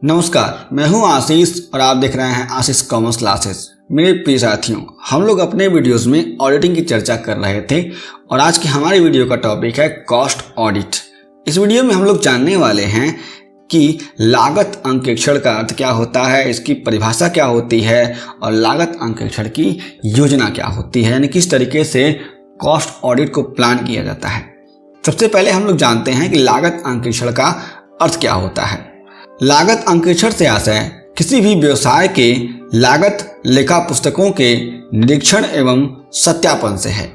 नमस्कार, मैं हूं आशीष और आप देख रहे हैं आशीष कॉमर्स क्लासेस। मेरे प्रिय साथियों, हम लोग अपने वीडियोस में ऑडिटिंग की चर्चा कर रहे थे और आज की हमारी वीडियो का टॉपिक है कॉस्ट ऑडिट। इस वीडियो में हम लोग जानने वाले हैं कि लागत अंकेक्षण का अर्थ क्या होता है, इसकी परिभाषा क्या होती है और लागत अंकेक्षण की योजना क्या होती है, यानी किस तरीके से कॉस्ट ऑडिट को प्लान किया जाता है। सबसे पहले हम लोग जानते हैं कि लागत अंकेक्षण का अर्थ क्या होता है। लागत अंकेक्षण से आशय किसी भी व्यवसाय के लागत लेखा पुस्तकों के निरीक्षण एवं सत्यापन से है।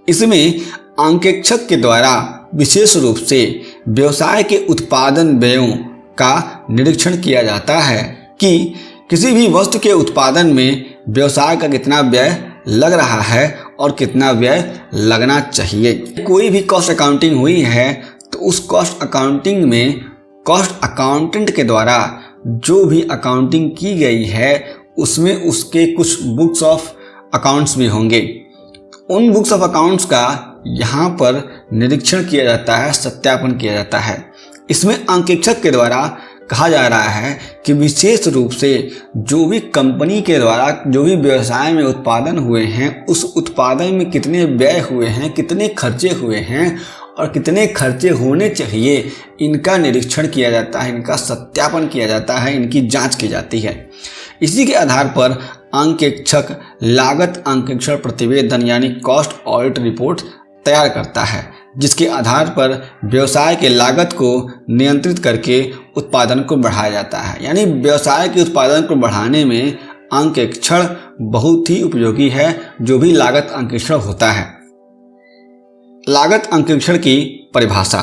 इसमें अंकेक्षक के द्वारा विशेष रूप से व्यवसाय के उत्पादन व्ययों का निरीक्षण किया जाता है कि किसी भी वस्तु के उत्पादन में व्यवसाय का कितना व्यय लग रहा है और कितना व्यय लगना चाहिए। कोई भी कॉस्ट अकाउंटिंग हुई है तो उस कॉस्ट अकाउंटिंग में कॉस्ट अकाउंटेंट के द्वारा जो भी अकाउंटिंग की गई है उसमें उसके कुछ बुक्स ऑफ अकाउंट्स भी होंगे। उन बुक्स ऑफ अकाउंट्स का यहाँ पर निरीक्षण किया जाता है, सत्यापन किया जाता है। इसमें अंकेक्षक के द्वारा कहा जा रहा है कि विशेष रूप से जो भी कंपनी के द्वारा जो भी व्यवसाय में उत्पादन हुए हैं उस उत्पादन में कितने व्यय हुए हैं, कितने खर्चे हुए हैं और कितने खर्चे होने चाहिए, इनका निरीक्षण किया जाता है, इनका सत्यापन किया जाता है, इनकी जांच की जाती है। इसी के आधार पर अंकेक्षक लागत अंकेक्षण प्रतिवेदन यानी कॉस्ट ऑडिट रिपोर्ट तैयार करता है, जिसके आधार पर व्यवसाय के लागत को नियंत्रित करके उत्पादन को बढ़ाया जाता है। यानी व्यवसाय के उत्पादन को बढ़ाने में अंकेक्षण बहुत ही उपयोगी है, जो भी लागत अंकेक्षण होता है। लागत अंकेक्षण की परिभाषा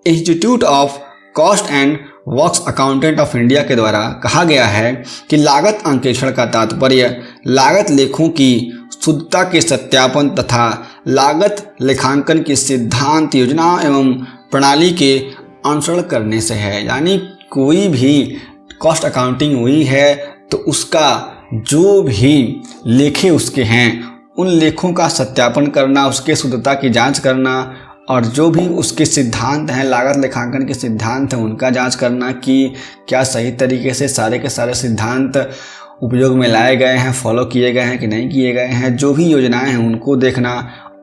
institute of cost and works accountant of India के द्वारा कहा गया है कि लागत अंकेक्षण का तात्पर्य लागत लेखों की शुद्धता के सत्यापन तथा लागत लेखांकन की सिद्धांत, योजना एवं प्रणाली के अनुसरण करने से है। यानी कोई भी कॉस्ट अकाउंटिंग हुई है तो उसका जो भी लेखे उसके हैं उन लेखों का सत्यापन करना, उसके शुद्धता की जांच करना और जो भी उसके सिद्धांत हैं, लागत लेखांकन के सिद्धांत हैं, उनका जांच करना कि क्या सही तरीके से सारे के सारे सिद्धांत उपयोग में लाए गए हैं, फॉलो किए गए हैं कि नहीं किए गए हैं। जो भी योजनाएं हैं उनको देखना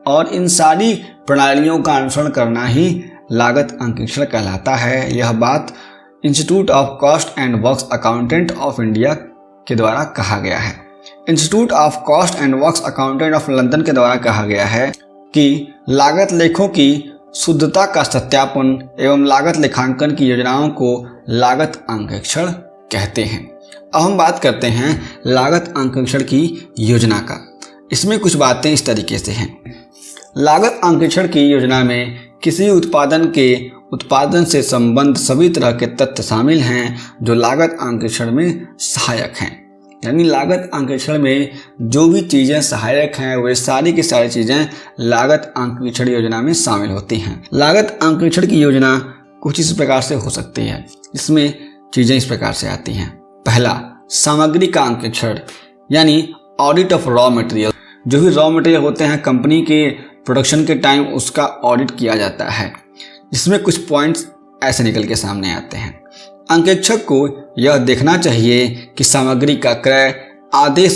और इन सारी प्रणालियों का अनुसरण करना ही लागत अंकेक्षण कहलाता है। यह बात institute of cost and works accountant of India के द्वारा कहा गया है। Institute of cost and works accountant of London के द्वारा कहा गया है कि लागत लेखों की शुद्धता का सत्यापन एवं लागत लेखांकन की योजनाओं को लागत अंकेक्षण कहते हैं। अब हम बात करते हैं लागत अंकेक्षण की योजना का। इसमें कुछ बातें इस तरीके से हैं। लागत अंकेक्षण की योजना में किसी उत्पादन से संबंध सभी तरह के तथ्य शामिल हैं जो लागत अंकेक्षण में सहायक हैं। यानी लागत अंकेक्षण में जो भी चीज़ें सहायक हैं वे सारी की सारी चीज़ें लागत अंकेक्षण योजना में शामिल होती हैं। लागत अंकेक्षण की योजना कुछ इस प्रकार से हो सकती है। इसमें चीज़ें इस प्रकार से आती हैं। पहला, सामग्री का अंकेक्षण यानी ऑडिट ऑफ रॉ मटेरियल। जो भी रॉ मटेरियल होते हैं कंपनी के प्रोडक्शन के टाइम उसका ऑडिट किया जाता है, जिसमें कुछ पॉइंट्स ऐसे निकल के सामने आते हैं। अंकेक्षक को यह देखना चाहिए कि सामग्री का क्रय आदेश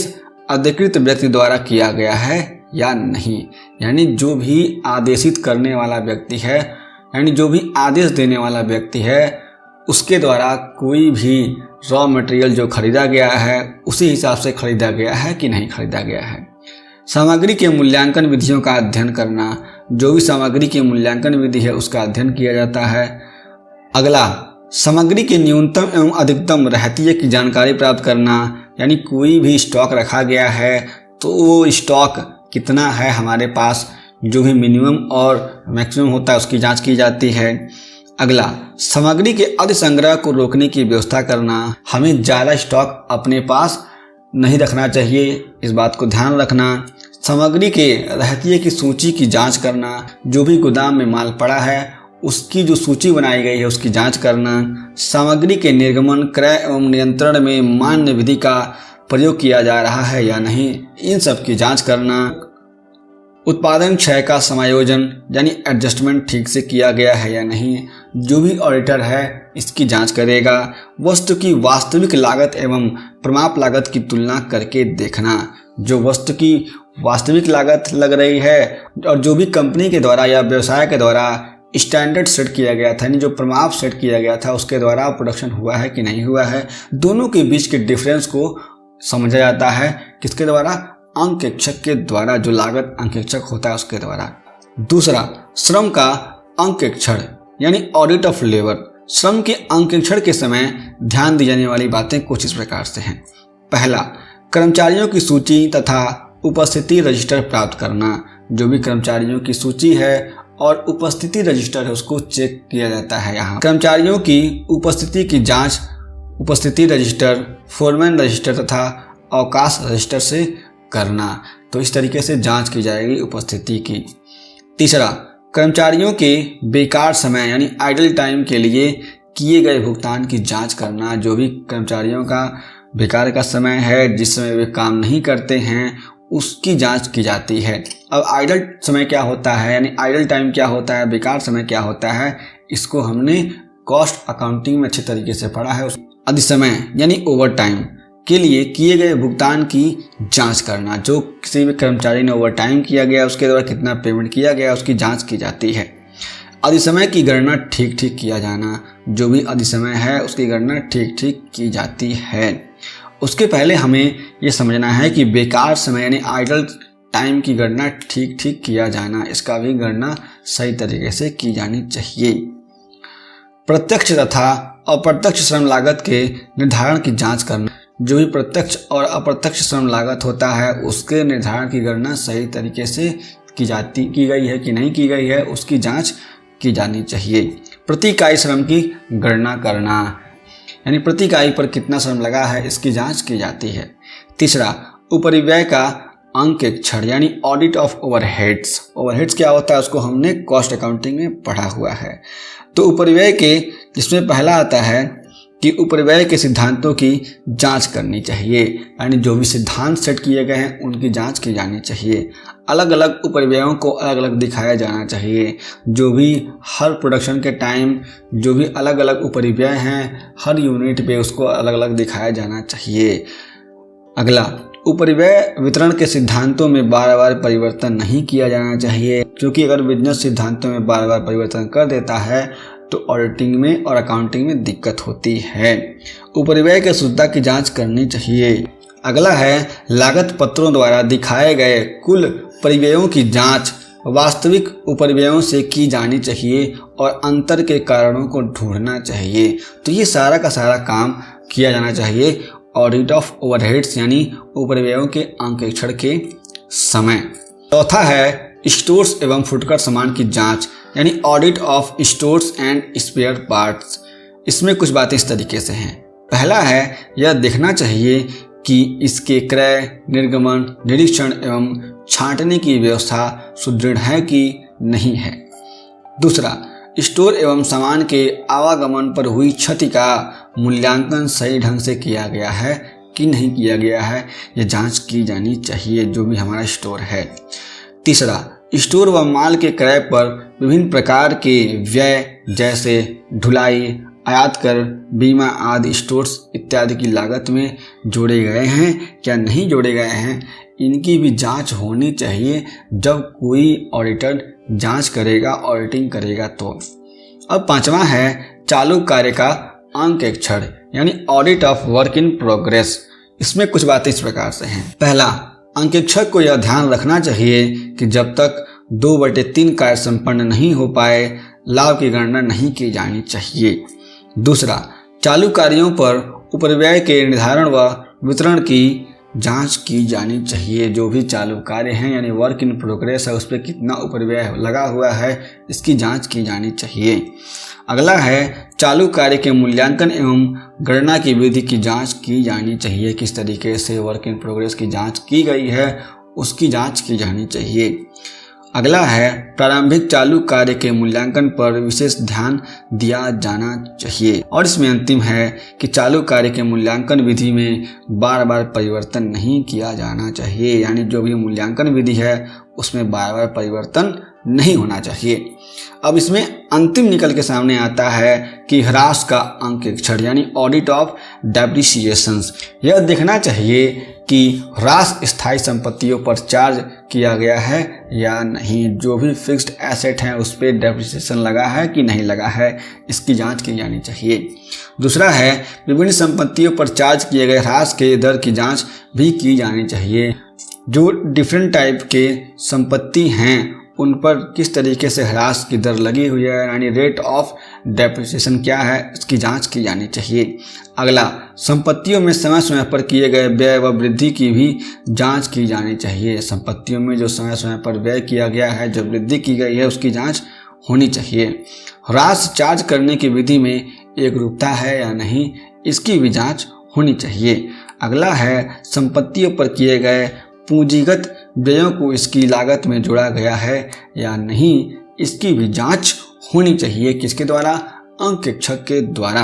अधिकृत व्यक्ति द्वारा किया गया है या नहीं। यानी जो भी आदेशित करने वाला व्यक्ति है, यानी जो भी आदेश देने वाला व्यक्ति है, उसके द्वारा कोई भी रॉ मटेरियल जो खरीदा गया है उसी हिसाब से खरीदा गया है कि नहीं खरीदा गया है। सामग्री के मूल्यांकन विधियों का अध्ययन करना। जो भी सामग्री की मूल्यांकन विधि है उसका अध्ययन किया जाता है। अगला, सामग्री के न्यूनतम एवं अधिकतम रहतिये की जानकारी प्राप्त करना। यानी कोई भी स्टॉक रखा गया है तो वो स्टॉक कितना है हमारे पास, जो भी मिनिमम और मैक्सिमम होता है उसकी जांच की जाती है। अगला, सामग्री के अतिसंग्रह को रोकने की व्यवस्था करना। हमें ज़्यादा स्टॉक अपने पास नहीं रखना चाहिए, इस बात को ध्यान रखना। सामग्री के रहतिये की सूची की जाँच करना। जो भी गोदाम में माल पड़ा है उसकी जो सूची बनाई गई है उसकी जांच करना। सामग्री के निर्गमन, क्रय एवं नियंत्रण में मान्य विधि का प्रयोग किया जा रहा है या नहीं, इन सब की जांच करना। उत्पादन क्षय का समायोजन यानी एडजस्टमेंट ठीक से किया गया है या नहीं, जो भी ऑडिटर है इसकी जांच करेगा। वस्तु की वास्तविक लागत एवं प्रमाप लागत की तुलना करके देखना, जो वस्तु की वास्तविक लागत लग रही है और जो भी कंपनी के द्वारा या व्यवसाय के द्वारा स्टैंडर्ड सेट किया गया था, यानी जो प्रमाप सेट किया गया था उसके द्वारा प्रोडक्शन हुआ है कि नहीं हुआ है, दोनों के बीच के डिफरेंस को समझा जाता है किसके द्वारा, अंकेक्षक के द्वारा, जो लागत अंकेक्षक होता है उसके द्वारा। दूसरा, श्रम का अंकेक्षण यानी ऑडिट ऑफ लेबर। श्रम के अंकेक्षण के समय ध्यान दी जाने वाली बातें कुछ इस प्रकार से हैं। पहला, कर्मचारियों की सूची तथा उपस्थिति रजिस्टर प्राप्त करना। जो भी कर्मचारियों की सूची है और उपस्थिति रजिस्टर है उसको चेक किया जाता है। यहाँ कर्मचारियों की उपस्थिति की जांच उपस्थिति रजिस्टर, फोरमैन रजिस्टर तथा अवकाश रजिस्टर से करना। तो इस तरीके से जांच की जाएगी उपस्थिति की। तीसरा, कर्मचारियों के बेकार समय यानी आइडल टाइम के लिए किए गए भुगतान की जांच करना। जो भी कर्मचारियों का बेकार का समय है, जिस समय वे काम नहीं करते हैं, उसकी जांच की जाती है। अब आइडल समय क्या होता है, यानी आइडल टाइम क्या होता है, बेकार समय क्या होता है, इसको हमने कॉस्ट अकाउंटिंग में अच्छे तरीके से पढ़ा है। अधिसमय यानी ओवर टाइम के लिए किए गए भुगतान की जांच करना। जो किसी भी कर्मचारी ने ओवर टाइम किया गया उसके द्वारा कितना पेमेंट किया गया उसकी जांच की जाती है। अधिसमय की गणना ठीक ठीक किया जाना। जो भी अधिसमय है उसकी गणना ठीक ठीक की जाती है। उसके पहले हमें ये समझना है कि बेकार समय यानी आइडल टाइम की गणना ठीक ठीक किया जाना, इसका भी गणना सही तरीके से की जानी चाहिए। प्रत्यक्ष तथा अप्रत्यक्ष श्रम लागत के निर्धारण की जांच करना। जो भी प्रत्यक्ष और अप्रत्यक्ष श्रम लागत होता है उसके निर्धारण की गणना सही तरीके से की गई है कि नहीं की गई है, उसकी जांच की जानी चाहिए। प्रति इकाई श्रम की गणना करना, यानी प्रति इकाई पर कितना श्रम लगा है इसकी जांच की जाती है। तीसरा, उपरिव्यय का अंकेक्षण यानी ऑडिट ऑफ ओवरहेड्स। ओवरहेड्स क्या होता है उसको हमने कॉस्ट अकाउंटिंग में पढ़ा हुआ है। तो उपरिव्यय के जिसमें पहला आता है कि उपरिव्यय के सिद्धांतों की जांच करनी चाहिए, यानी जो भी सिद्धांत सेट किए गए हैं उनकी जांच की जानी चाहिए। अलग अलग उपरिव्ययों को अलग अलग दिखाया जाना चाहिए। जो भी हर प्रोडक्शन के टाइम जो भी अलग अलग उपरिव्यय हैं हर यूनिट पे उसको अलग अलग दिखाया जाना चाहिए। अगला, उपरिव्यय वितरण के सिद्धांतों में बार बार परिवर्तन नहीं किया जाना चाहिए, क्योंकि अगर बिजनेस सिद्धांतों में बार बार परिवर्तन कर देता है तो ऑडिटिंग में और अकाउंटिंग में दिक्कत होती है। उपरिव्यय के शुद्धता की जांच करनी चाहिए। अगला है, लागत पत्रों द्वारा दिखाए गए कुल परिव्ययों की जांच वास्तविक उपरिव्ययों से की जानी चाहिए और अंतर के कारणों को ढूंढना चाहिए। तो ये सारा का सारा काम किया जाना चाहिए ऑडिट ऑफ ओवरहेड्स यानी उपरिव्ययों के अंकेक्षण के समय। चौथा है, स्टोर्स एवं फुटकर सामान की जांच यानी audit of stores and spare parts. इसमें कुछ बातें इस तरीके से हैं। पहला है, यह देखना चाहिए कि इसके क्रय, निर्गमन, निरीक्षण एवं छांटने की व्यवस्था सुदृढ़ है कि नहीं है। दूसरा, स्टोर एवं सामान के आवागमन पर हुई क्षति का मूल्यांकन सही ढंग से किया गया है कि नहीं किया गया है, यह जांच की जानी चाहिए जो भी हमारा स्टोर है। तीसरा, स्टोर व माल के क्रय पर विभिन्न प्रकार के व्यय जैसे ढुलाई, आयात कर, बीमा आदि स्टोर्स इत्यादि की लागत में जोड़े गए हैं क्या नहीं जोड़े गए हैं, इनकी भी जांच होनी चाहिए जब कोई ऑडिटर जांच करेगा, ऑडिटिंग करेगा तो। अब पांचवा है, चालू कार्य का अंकेक्षण यानी audit of work in progress. इसमें कुछ बातें इस प्रकार से हैं। पहला, अंकेक्षक को यह ध्यान रखना चाहिए कि जब तक 2/3 कार्य संपन्न नहीं हो पाए लाभ की गणना नहीं की जानी चाहिए। दूसरा, चालू कार्यों पर उपरिव्यय के निर्धारण व वितरण की जांच की जानी चाहिए। जो भी चालू कार्य हैं यानी वर्क इन प्रोग्रेस है उस पर कितना उपरिव्यय लगा हुआ है इसकी जांच की जानी चाहिए। अगला है, चालू कार्य के मूल्यांकन एवं गणना की विधि की जांच की जानी चाहिए। किस तरीके से वर्क इन प्रोग्रेस की जांच की गई है उसकी जांच की जानी चाहिए। अगला है प्रारंभिक चालू कार्य के मूल्यांकन पर विशेष ध्यान दिया जाना चाहिए। और इसमें अंतिम है कि चालू कार्य के मूल्यांकन विधि में बार बार परिवर्तन नहीं किया जाना चाहिए, यानी जो भी मूल्यांकन विधि है उसमें बार बार परिवर्तन नहीं होना चाहिए। अब इसमें अंतिम निकल के सामने आता है कि ह्रास का अंकेक्षण यानी ऑडिट ऑफ डेप्रिसिएशंस। यह देखना चाहिए कि ह्रास स्थायी संपत्तियों पर चार्ज किया गया है या नहीं, जो भी फिक्स्ड एसेट है उस पर डेप्रिसिएशन लगा है कि नहीं लगा है, इसकी जांच की जानी चाहिए। दूसरा है विभिन्न संपत्तियों पर चार्ज किए गए ह्रास के दर की जांच भी की जानी चाहिए। जो डिफरेंट टाइप के संपत्ति हैं उन पर किस तरीके से ह्रास की दर लगी हुई है, यानी रेट ऑफ डेप्रिसिएशन क्या है, इसकी जांच की जानी चाहिए। अगला, संपत्तियों में समय समय पर किए गए व्यय व वृद्धि की भी जांच की जानी चाहिए। संपत्तियों में जो समय समय पर व्यय किया गया है, जो वृद्धि की गई है, उसकी जांच होनी चाहिए। ह्रास चार्ज करने की विधि में एकरूपता है या नहीं, इसकी भी जांच होनी चाहिए। अगला है संपत्तियों पर किए गए पूंजीगत व्ययों को इसकी लागत में जोड़ा गया है या नहीं, इसकी भी जांच होनी चाहिए। किसके द्वारा? अंकेक्षक के द्वारा।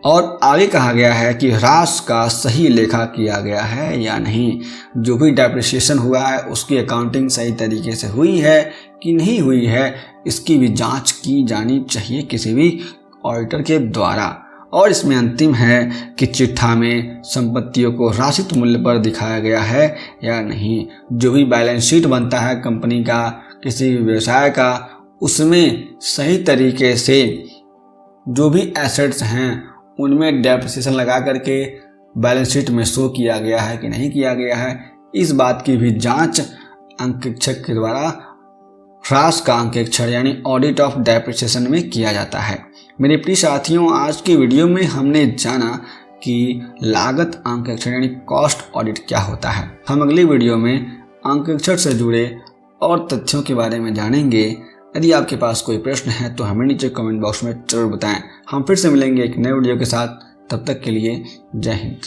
और आगे कहा गया है कि ह्रास का सही लेखा किया गया है या नहीं, जो भी डेप्रिसिएशन हुआ है उसकी अकाउंटिंग सही तरीके से हुई है कि नहीं हुई है, इसकी भी जांच की जानी चाहिए किसी भी ऑडिटर के द्वारा। और इसमें अंतिम है कि चिट्ठा में संपत्तियों को ह्रासित मूल्य पर दिखाया गया है या नहीं। जो भी बैलेंस शीट बनता है कंपनी का, किसी भी व्यवसाय का, उसमें सही तरीके से जो भी एसेट्स हैं उनमें डेप्रिसिएशन लगा करके बैलेंस शीट में शो किया गया है कि नहीं किया गया है, इस बात की भी जांच अंकेक्षक के द्वारा ह्रास का अंकेक्षण यानी ऑडिट ऑफ डेप्रिसिएशन में किया जाता है। मेरे प्रिय साथियों, आज की वीडियो में हमने जाना कि लागत अंकेक्षण यानी कॉस्ट ऑडिट क्या होता है। हम अगली वीडियो में अंकेक्षण से जुड़े और तथ्यों के बारे में जानेंगे। यदि आपके पास कोई प्रश्न है तो हमें नीचे कमेंट बॉक्स में जरूर बताएं। हम फिर से मिलेंगे एक नए वीडियो के साथ, तब तक के लिए जय हिंद।